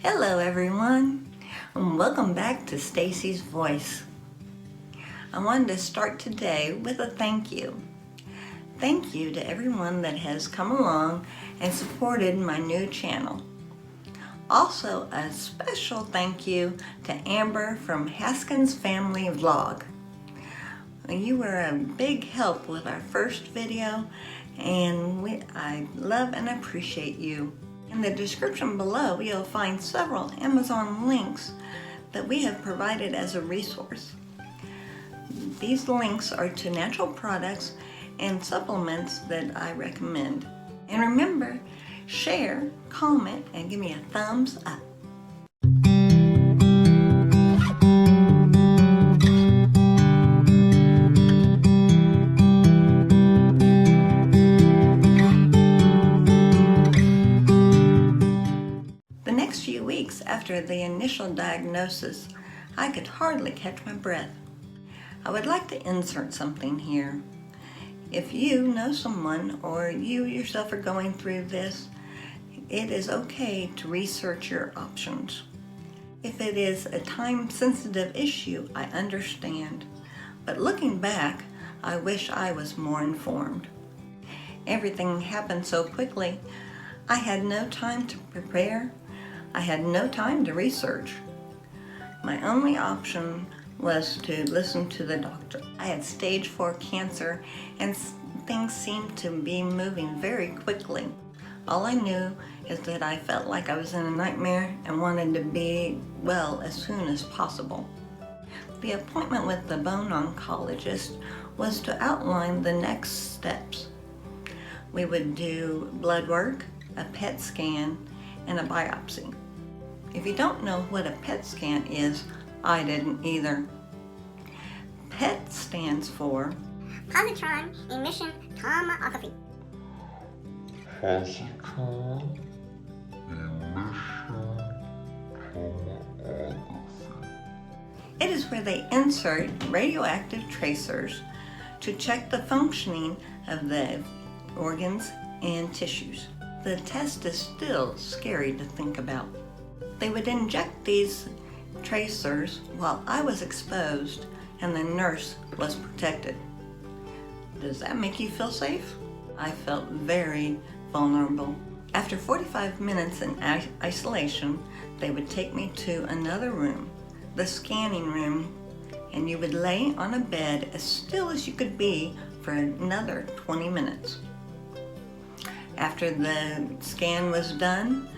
Hello everyone, and welcome back to Stacy's Voice. I wanted to start today with a thank you. Thank you to everyone that has come along and supported my new channel. Also, a special thank you to Amber from Haskins Family Vlog. You were a big help with our first video, and I love and appreciate you. In the description below, you'll find several Amazon links that we have provided as a resource. These links are to natural products and supplements that I recommend. And remember, share, comment, and give me a thumbs up. The next few weeks after the initial diagnosis, I could hardly catch my breath. I would like to insert something here. If you know someone or you yourself are going through this, it is okay to research your options. If it is a time-sensitive issue, I understand. But looking back, I wish I was more informed. Everything happened so quickly, I had no time to prepare. I had no time to research. My only option was to listen to the doctor. I had stage 4 cancer and things seemed to be moving very quickly. All I knew is that I felt like I was in a nightmare and wanted to be well as soon as possible. The appointment with the bone oncologist was to outline the next steps. We would do blood work, a P.E.T. scan, and a biopsy. If you don't know what a P.E.T. scan is, I didn't either. P.E.T. stands for positron emission tomography. Positron emission tomography. It is where they insert radioactive tracers to check the functioning of the organs and tissues. The test is still scary to think about. They would inject these tracers while I was exposed and the nurse was protected. Does that make you feel safe? I felt very vulnerable. After 45 minutes in isolation, they would take me to another room, the scanning room, and you would lay on a bed as still as you could be for another 20 minutes. After the scan was done,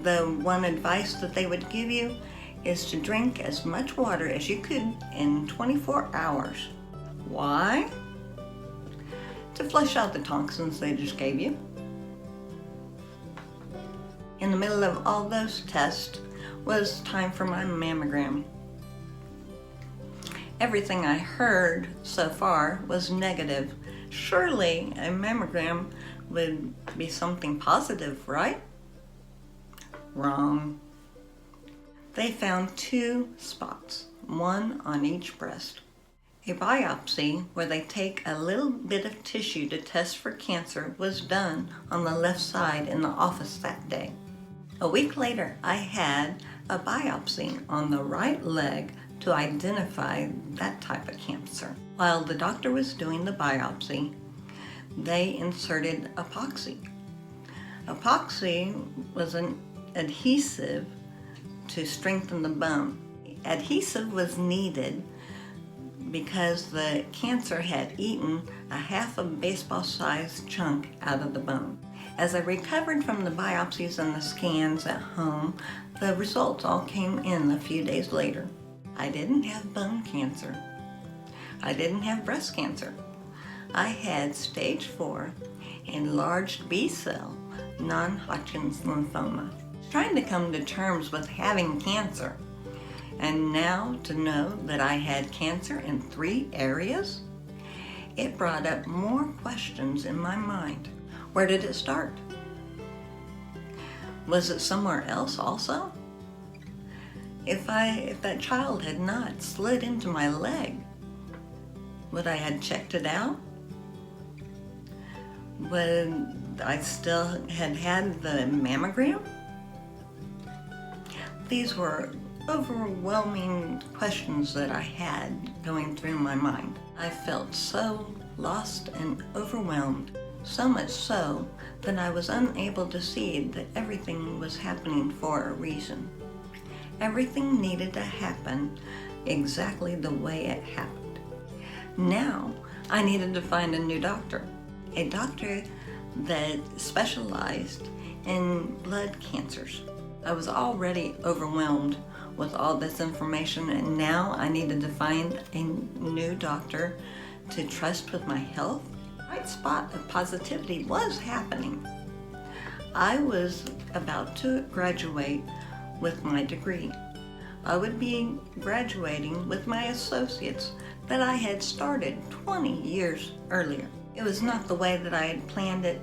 the one advice that they would give you is to drink as much water as you could in 24 hours. Why? To flush out the toxins they just gave you. In the middle of all those tests was time for my mammogram. Everything I heard so far was negative. Surely a mammogram would be something positive, right? Wrong. They found 2 spots, one on each breast. A biopsy, where they take a little bit of tissue to test for cancer, was done on the left side in the office that day. A week later, I had a biopsy on the right leg to identify that type of cancer. While the doctor was doing the biopsy, they inserted epoxy. Epoxy was an adhesive to strengthen the bone. Adhesive was needed because the cancer had eaten a half a baseball-sized chunk out of the bone. As I recovered from the biopsies and the scans at home, the results all came in a few days later. I didn't have bone cancer. I didn't have breast cancer. I had stage 4 enlarged B-cell Non-Hodgkin's lymphoma. Trying to come to terms with having cancer, and now to know that I had cancer in 3 areas, it brought up more questions in my mind. Where did it start? Was it somewhere else also? If that child had not slid into my leg, would I had checked it out? Would I still had the mammogram? These were overwhelming questions that I had going through my mind. I felt so lost and overwhelmed, so much so that I was unable to see that everything was happening for a reason. Everything needed to happen exactly the way it happened. Now, I needed to find a new doctor, a doctor that specialized in blood cancers. I was already overwhelmed with all this information, and now I needed to find a new doctor to trust with my health. The bright spot of positivity was happening. I was about to graduate with my degree. I would be graduating with my associates that I had started 20 years earlier. It was not the way that I had planned it,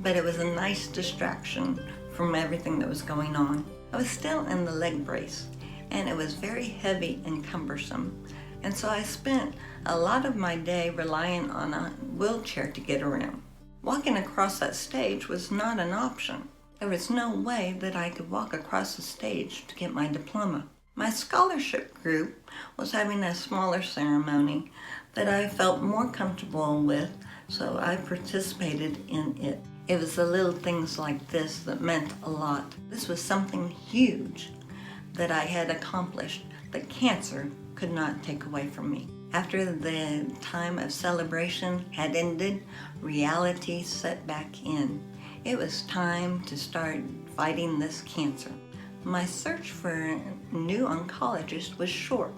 but it was a nice distraction from everything that was going on. I was still in the leg brace, and it was very heavy and cumbersome, and so I spent a lot of my day relying on a wheelchair to get around. Walking across that stage was not an option. There was no way that I could walk across the stage to get my diploma. My scholarship group was having a smaller ceremony that I felt more comfortable with, so I participated in it. It was the little things like this that meant a lot. This was something huge that I had accomplished that cancer could not take away from me. After the time of celebration had ended, reality set back in. It was time to start fighting this cancer. My search for a new oncologist was short.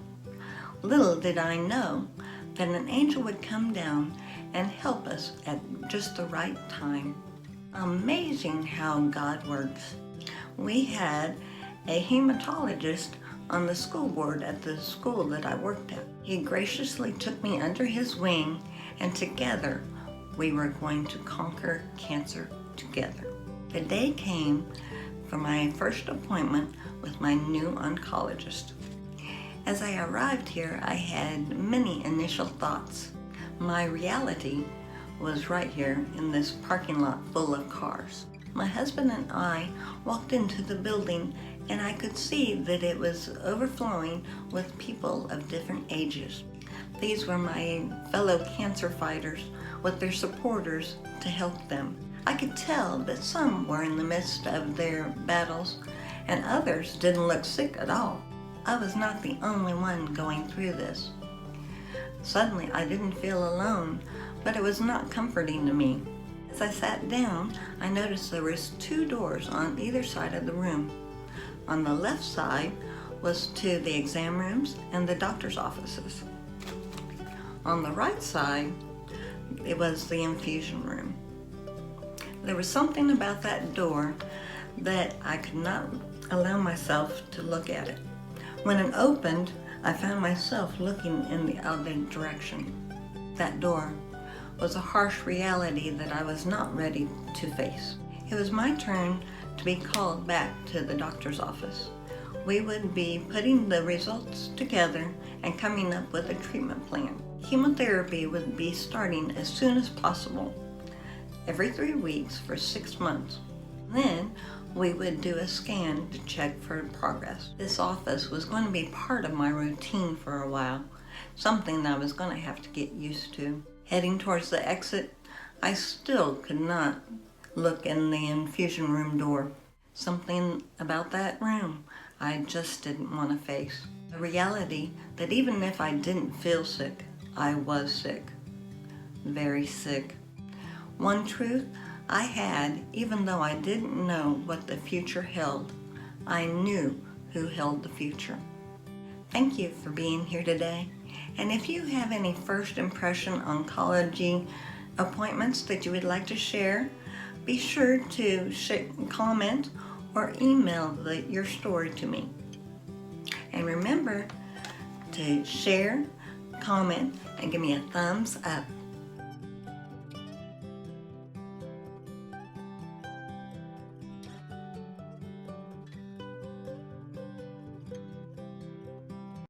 Little did I know that an angel would come down and help us at just the right time. Amazing how God works. We had a hematologist on the school board at the school that I worked at. He graciously took me under his wing, and together we were going to conquer cancer together. The day came for my first appointment with my new oncologist. As I arrived here, I had many initial thoughts. My reality was right here in this parking lot full of cars. My husband and I walked into the building, and I could see that it was overflowing with people of different ages. These were my fellow cancer fighters with their supporters to help them. I could tell that some were in the midst of their battles, and others didn't look sick at all. I was not the only one going through this. Suddenly, I didn't feel alone, but it was not comforting to me. As I sat down, I noticed there was 2 doors on either side of the room. On the left side was to the exam rooms and the doctor's offices. On the right side, it was the infusion room. There was something about that door that I could not allow myself to look at it. When it opened, I found myself looking in the other direction. That door was a harsh reality that I was not ready to face. It was my turn to be called back to the doctor's office. We would be putting the results together and coming up with a treatment plan. Chemotherapy would be starting as soon as possible, every 3 weeks for 6 months. Then we would do a scan to check for progress. This office was going to be part of my routine for a while, something that I was going to have to get used to. Heading towards the exit, I still could not look in the infusion room door. Something about that room I just didn't want to face. The reality that even if I didn't feel sick, I was sick. Very sick. One truth I had, even though I didn't know what the future held, I knew who held the future. Thank you for being here today. And if you have any first impression oncology appointments that you would like to share, be sure to comment or email your story to me. And remember to share, comment, and give me a thumbs up.